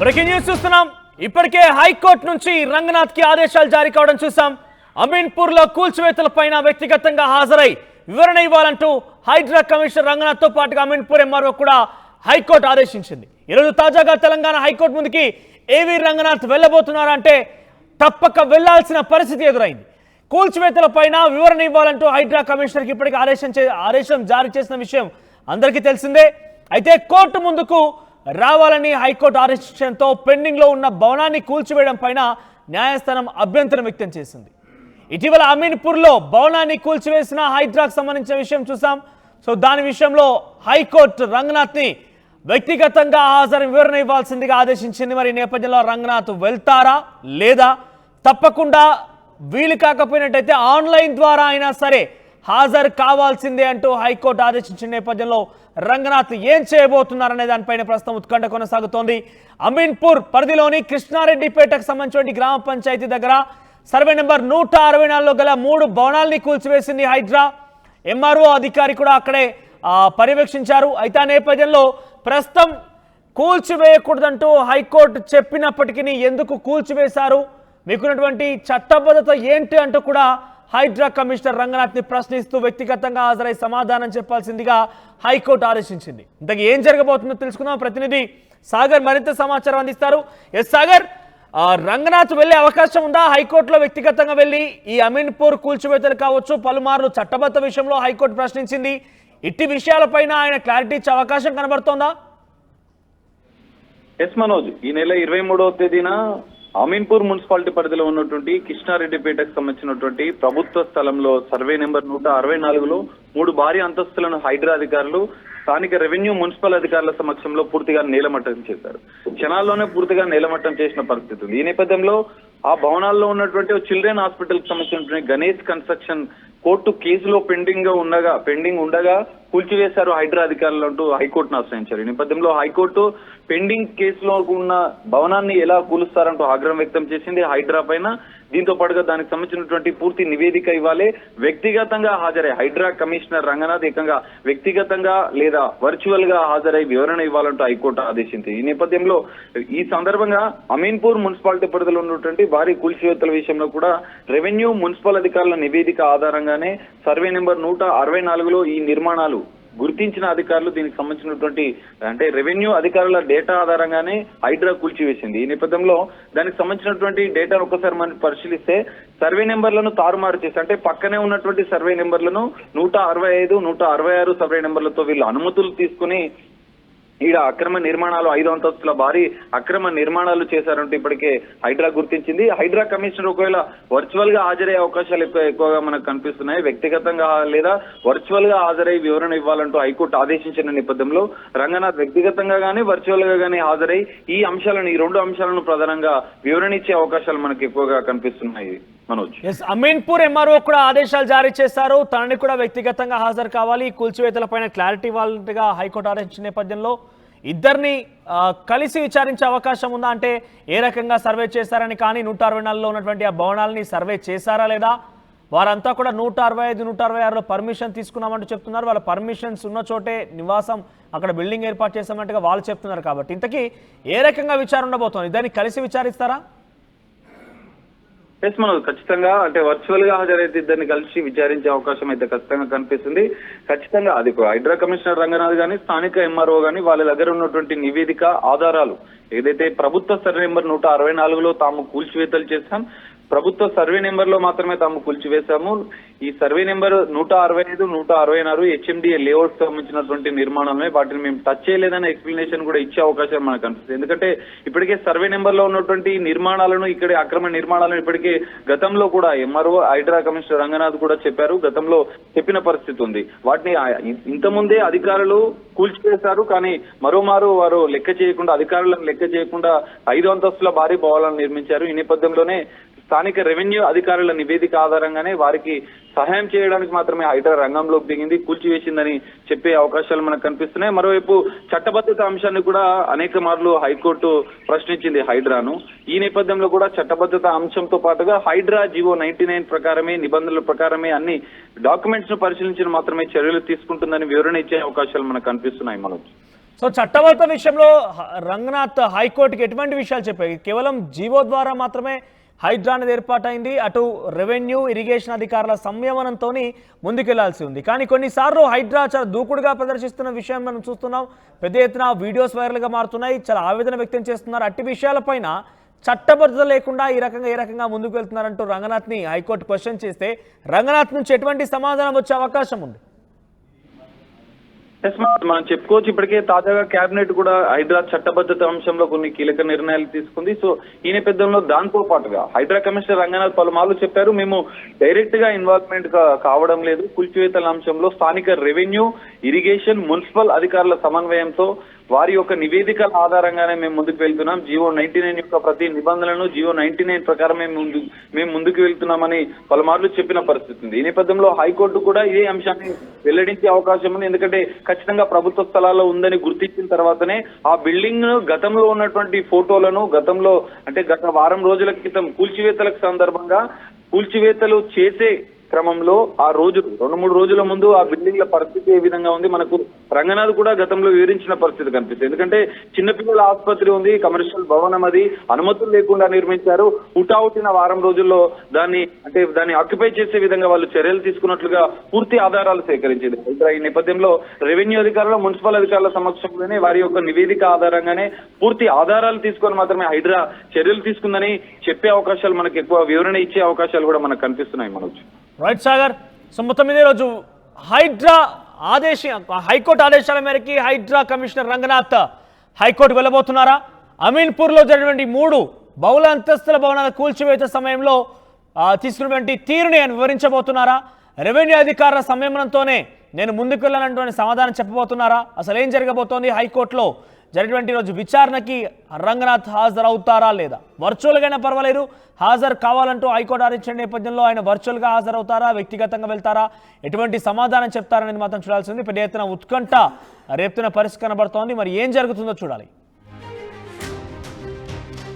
Breaking news చూస్తున్నాం. ఇప్పటికే high court నుంచి రంగనాథ్ కి ఆదేశాలు జారీ కావడం చూసాం. అమీన్పూర్ లో కూల్చివేతలపైన వ్యక్తిగతంగా హాజరై వివరణ ఇవ్వాలంటూ హైడ్రా కమిషనర్ రంగనాథ్ తో పాటుగా అమీన్పూర్ ఎంఆర్ఓ కూడా హైకోర్టు ఆదేశించింది. ఈరోజు తాజాగా తెలంగాణ హైకోర్టు ముందుకి ఏవి రంగనాథ్ వెళ్ళబోతున్నారంటే తప్పక వెళ్లాల్సిన పరిస్థితి ఎదురైంది. కూల్చివేతలపైన వివరణ ఇవ్వాలంటూ హైడ్రా కమిషనర్కి ఇప్పటికే ఆదేశం జారీ చేసిన విషయం అందరికీ తెలిసిందే. అయితే కోర్టు ముందుకు రావాలని హైకోర్టు ఆదేశించడంతో పెండింగ్ లో ఉన్న భవనాన్ని కూల్చివేయడం పైన న్యాయస్థానం అభ్యంతరం వ్యక్తం చేసింది. ఇటీవల అమీన్పూర్ లో భవనాన్ని కూల్చివేసిన హైడ్రాకు సంబంధించిన విషయం చూసాం. సో దాని విషయంలో హైకోర్టు రంగనాథ్ ని వ్యక్తిగతంగా హాజరు వివరణ ఇవ్వాల్సిందిగా ఆదేశించింది. మరి నేపథ్యంలో రంగనాథ్ వెళ్తారా లేదా, తప్పకుండా వీలు కాకపోయినట్టయితే ఆన్లైన్ ద్వారా అయినా సరే హాజరు కావాల్సిందే అంటూ హైకోర్టు ఆదేశించిన నేపథ్యంలో రంగనాథ్ ఏం చేయబోతున్నారనే దానిపైన ప్రస్తుతం ఉత్కంఠ కొనసాగుతోంది. అమీన్పూర్ పరిధిలోని కృష్ణారెడ్డిపేటకు సంబంధించిన గ్రామ పంచాయతీ దగ్గర సర్వే నెంబర్ 164లో గల 3 భవనాల్ని కూల్చివేసింది హైడ్రా. ఎంఆర్ఓ అధికారి కూడా అక్కడే పర్యవేక్షించారు. అయితే ఆ నేపథ్యంలో ప్రస్తుతం కూల్చివేయకూడదంటూ హైకోర్టు చెప్పినప్పటికీ ఎందుకు కూల్చివేశారు, మీకున్నటువంటి చట్టబద్ధత ఏంటి అంటూ కూడా హైడ్రా కమిషనర్ రంగనాథ్ ని ప్రశ్నిస్తూ వ్యక్తిగతంగా హాజరై సమాధానం చెప్పాల్సిందిగా హైకోర్టు ఆదేశించింది. ఇంతకు ఏం జరగబోతుందో తెలుసుకుందాం. ప్రతినిధి సాగర్ మరింత సమాచారం అందిస్తారు. ఎస్ సాగర్, రంగనాథ్ వెళ్లే అవకాశం ఉందా? హైకోర్టులో వ్యక్తిగతంగా వెళ్లి ఈ అమీన్పూర్ కూల్చివేతలు కావచ్చు, పలుమార్లు చట్టబద్ధ విషయంలో హైకోర్టు ప్రశ్నించింది. ఇట్టి విషయాలపైన ఆయన క్లారిటీ ఇచ్చే అవకాశం కనబడుతోందా? ఎస్ మనోజ్, ఈ నెల 23వ తేదీన అమీన్పూర్ మున్సిపాలిటీ పరిధిలో ఉన్నటువంటి కృష్ణారెడ్డిపేటకు సంబంధించినటువంటి ప్రభుత్వ స్థలంలో సర్వే నెంబర్ 164లో 3 భారీ అంతస్తులను హైడ్రా అధికారులు స్థానిక రెవెన్యూ మున్సిపల్ అధికారుల సమక్షంలో పూర్తిగా నేలమట్టం చేశారు. క్షణాల్లోనే పూర్తిగా నేలమట్టం చేసిన పరిస్థితి ఉంది. ఈ నేపథ్యంలో ఆ భవనాల్లో ఉన్నటువంటి చిల్డ్రన్ హాస్పిటల్ కి సంబంధించినటువంటి గణేష్ కన్స్ట్రక్షన్ కోర్టు కేసులో పెండింగ్ ఉండగా కూల్చివేశారు హైడ్రా అధికారులు అంటూ హైకోర్టును ఆశ్రయించారు. ఈ నేపథ్యంలో హైకోర్టు పెండింగ్ కేసులో ఉన్న భవనాన్ని ఎలా కూలుస్తారంటూ ఆగ్రహం వ్యక్తం చేసింది హైడ్రా పైన. దీంతో పాటుగా దానికి సంబంధించినటువంటి పూర్తి నివేదిక ఇవ్వాలి, వ్యక్తిగతంగా హాజరై హైడ్రా కమిషనర్ రంగనాథ్ ఏకంగా వ్యక్తిగతంగా లేదా వర్చువల్ గా హాజరై వివరణ ఇవ్వాలంటూ హైకోర్టు ఆదేశించింది. ఈ నేపథ్యంలో ఈ సందర్భంగా అమీన్పూర్ మున్సిపాలిటీ పరిధిలో ఉన్నటువంటి భారీ కూల్చివేతల విషయంలో కూడా రెవెన్యూ మున్సిపల్ అధికారుల నివేదిక ఆధారంగానే సర్వే నెంబర్ 164లో ఈ నిర్మాణాలు గుర్తించిన అధికారులు దీనికి సంబంధించినటువంటి అంటే రెవెన్యూ అధికారుల డేటా ఆధారంగానే హైడ్రా కూల్చివేసింది. ఈ నేపథ్యంలో దానికి సంబంధించినటువంటి డేటాను ఒకసారి మనం పరిశీలిస్తే సర్వే నెంబర్లను తారుమారు చేసి అంటే పక్కనే ఉన్నటువంటి సర్వే నెంబర్లను 165, 166 సర్వే నెంబర్లతో వీళ్ళు అనుమతులు తీసుకుని ఈడ అక్రమ నిర్మాణాలు 5 అంతస్తుల భారీ అక్రమ నిర్మాణాలు చేశారంటూ ఇప్పటికే హైడ్రా గుర్తించింది. హైడ్రా కమిషనర్ ఒకవేళ వర్చువల్ గా హాజరయ్యే అవకాశాలు ఎక్కువగా మనకు కనిపిస్తున్నాయి. వ్యక్తిగతంగా లేదా వర్చువల్ గా హాజరై వివరణ ఇవ్వాలంటూ హైకోర్టు ఆదేశించిన నేపథ్యంలో రంగనాథ్ వ్యక్తిగతంగా గానీ వర్చువల్ గా గానీ హాజరై ఈ 2 అంశాలను ప్రధానంగా వివరణ ఇచ్చే అవకాశాలు మనకు ఎక్కువగా కనిపిస్తున్నాయి. మనోజ్, అమీన్పూర్ ఎంఆర్ఓ కూడా ఆదేశాలు జారీ చేశారు. తనని కూడా వ్యక్తిగతంగా హాజరు కావాలి, కూల్చివేతలపైన క్లారిటీ ఇవ్వాలంటగా హైకోర్టు ఆదేశించిన నేపథ్యంలో ఇద్దరిని కలిసి విచారించే అవకాశం ఉందా? అంటే ఏ రకంగా సర్వే చేశారని కానీ 164లో ఉన్నటువంటి ఆ భవనాలని సర్వే చేశారా లేదా, వారంతా కూడా 165, 166లో పర్మిషన్ తీసుకున్నామంటూ చెప్తున్నారు. వాళ్ళ పర్మిషన్స్ ఉన్న చోటే నివాసం అక్కడ బిల్డింగ్ ఏర్పాటు చేసామంటగా వాళ్ళు చెప్తున్నారు. కాబట్టి ఇంతకీ ఏ రకంగా విచారణ ఉండబోతోంది? ఇద్దరిని కలిసి విచారిస్తారా? ఎస్ మనోజ్, ఖచ్చితంగా అంటే వర్చువల్ గా హాజరైతే ఇద్దరిని కలిసి విచారించే అవకాశం అయితే ఖచ్చితంగా కనిపిస్తుంది. ఖచ్చితంగా అది హైడ్రా కమిషనర్ రంగనాథ్ గానీ స్థానిక ఎంఆర్ఓ గానీ వాళ్ళ దగ్గర ఉన్నటువంటి నివేదిక ఆధారాలు ఏదైతే ప్రభుత్వ సర్వే నెంబర్ 164లో తాము కూల్చివేతలు చేశాం, ప్రభుత్వ సర్వే నెంబర్ లో మాత్రమే తాము కూల్చివేశాము, ఈ సర్వే నెంబర్ 165, 166 హెచ్ఎండిఏ లేఅవుట్ సంబంధించినటువంటి నిర్మాణమే, వాటిని మేము టచ్ చేయలేదనే ఎక్స్ప్లెనేషన్ కూడా ఇచ్చే అవకాశం మనకు కనిపిస్తుంది. ఎందుకంటే ఇప్పటికే సర్వే నెంబర్ లో ఉన్నటువంటి నిర్మాణాలను ఇక్కడే అక్రమ నిర్మాణాలను ఇప్పటికే గతంలో కూడా ఎంఆర్ఓ హైడ్రా కమిషనర్ రంగనాథ్ కూడా చెప్పారు, గతంలో చెప్పిన పరిస్థితి ఉంది. వాటిని ఇంతకుముందే అధికారులు కూల్చివేశారు, కానీ మరోమారు వారు అధికారులను లెక్క చేయకుండా 5 అంతస్తుల భారీ భవనాలను నిర్మించారు. ఈ నేపథ్యంలోనే స్థానిక రెవెన్యూ అధికారుల నివేదిక ఆధారంగానే వారికి సహాయం చేయడానికి మాత్రమే హైడ్రా రంగంలోకి దిగింది, కూల్చివేసిందని చెప్పే అవకాశాలు మనకు కనిపిస్తున్నాయి. మరోవైపు చట్టబద్ధత అంశాన్ని కూడా అనేక మార్లు హైకోర్టు ప్రశ్నించింది హైడ్రాను. ఈ నేపథ్యంలో కూడా చట్టబద్ధత అంశంతో పాటుగా హైడ్రా జీవో 99 ప్రకారమే, నిబంధనల ప్రకారమే అన్ని డాక్యుమెంట్స్ ను పరిశీలించిన మాత్రమే చర్యలు తీసుకుంటుందని వివరణ ఇచ్చే అవకాశాలు మనకు కనిపిస్తున్నాయి. మనోజ్, సో చట్టబద్ధ విషయంలో రంగనాథ్ హైకోర్టుకి ఎటువంటి విషయాలు చెప్పాయి? కేవలం జీవో ద్వారా మాత్రమే హైడ్రా అనేది ఏర్పాటైంది. అటు రెవెన్యూ ఇరిగేషన్ అధికారుల సంయమనంతో ముందుకెళ్లాల్సి ఉంది. కానీ కొన్నిసార్లు హైడ్రా చాలా దూకుడుగా ప్రదర్శిస్తున్న విషయం మనం చూస్తున్నాం. పెద్ద ఎత్తున వీడియోస్ వైరల్గా మారుతున్నాయి, చాలా ఆవేదన వ్యక్తం చేస్తున్నారు. అట్టి విషయాలపైన చట్టబద్ధత లేకుండా ఏ రకంగా ముందుకు వెళ్తున్నారంటూ రంగనాథ్ని హైకోర్టు క్వశ్చన్ చేస్తే రంగనాథ్ నుంచి ఎటువంటి సమాధానం వచ్చే అవకాశం ఉంది? మనం చెప్పుకోవచ్చు. ఇప్పటికే తాజాగా కేబినెట్ కూడా హైడ్రా చట్టబద్ధత అంశంలో కొన్ని కీలక నిర్ణయాలు తీసుకుంది. సో ఈ నేపథ్యంలో దాంతో పాటుగా హైడ్రా కమిషనర్ రంగనాథ్ పలుమార్లు చెప్పారు, మేము డైరెక్ట్ గా ఇన్వాల్వ్మెంట్ కావడం లేదు. కూల్చివేతల అంశంలో స్థానిక రెవెన్యూ ఇరిగేషన్ మున్సిపల్ అధికారుల సమన్వయంతో వారి యొక్క నివేదికల ఆధారంగానే మేము ముందుకు వెళ్తున్నాం. జియో 99 యొక్క ప్రతి నిబంధనలను జియో 99 ప్రకారం మేము ముందుకు వెళ్తున్నామని పలుమార్లు చెప్పిన పరిస్థితి ఉంది. ఈ నేపథ్యంలో హైకోర్టు కూడా ఇదే అంశాన్ని వెల్లడించే అవకాశం ఉంది. ఎందుకంటే ఖచ్చితంగా ప్రభుత్వ స్థలాల్లో ఉందని గుర్తించిన తర్వాతనే ఆ బిల్డింగ్ గతంలో ఉన్నటువంటి ఫోటోలను గత వారం రోజుల క్రితం కూల్చివేతలకు సందర్భంగా కూల్చివేతలు చేసే క్రమంలో ఆ రోజు 2-3 రోజుల ముందు ఆ బిల్డింగ్ల పరిస్థితి ఏ విధంగా ఉంది మనకు రంగనాథ్ కూడా గతంలో వివరించిన పరిస్థితి కనిపిస్తుంది. ఎందుకంటే చిన్నపిల్లల ఆసుపత్రి ఉంది, కమర్షియల్ భవనం, అది అనుమతులు లేకుండా నిర్మించారు. హుటాహుటిన వారం రోజుల్లో దాన్ని ఆక్యుపై చేసే విధంగా వాళ్ళు చర్యలు తీసుకున్నట్లుగా పూర్తి ఆధారాలు సేకరించింది. ఈ నేపథ్యంలో రెవెన్యూ అధికారులు మున్సిపల్ అధికారుల సమక్షంలోనే వారి యొక్క నివేదిక ఆధారంగానే పూర్తి ఆధారాలు తీసుకొని మాత్రమే హైడ్రా చర్యలు తీసుకుందని చెప్పే అవకాశాలు మనకు ఎక్కువ వివరణ ఇచ్చే అవకాశాలు కూడా మనకు కనిపిస్తున్నాయి. మనోజ్ రైట్ సాగర్. సో మొత్తం మీద రోజు హైకోర్టు ఆదేశాల మేరకు హైడ్రా కమిషనర్ రంగనాథ్ హైకోర్టు వెళ్ళబోతున్నారా? అమీన్పూర్లో జరిగినటువంటి 3 బహుళ అంతస్తుల భవనాల కూల్చివేత సమయంలో తీసుకున్నటువంటి తీరుని ఆయన వివరించబోతున్నారా? రెవెన్యూ అధికారుల సంయమనంతోనే నేను ముందుకు వెళ్ళాలంటూ సమాధానం చెప్పబోతున్నారా? అసలు ఏం జరగబోతోంది? హైకోర్టులో జరిగినటువంటి రోజు విచారణకి రంగనాథ్ హాజరవుతారా లేదా? వర్చువల్గానే పర్వాలేదు, హాజరు కావాలంటూ హైకోర్టు ఆదేశించిన నేపథ్యంలో ఆయన వర్చువల్గా హాజరవుతారా, వ్యక్తిగతంగా వెళ్తారా, ఎటువంటి సమాధానం చెప్తారనేది మాత్రం చూడాల్సింది. పెద్ద ఎత్తున ఉత్కంఠ రేపుతున్న పరిస్థితి కనబడుతోంది. మరి ఏం జరుగుతుందో చూడాలి.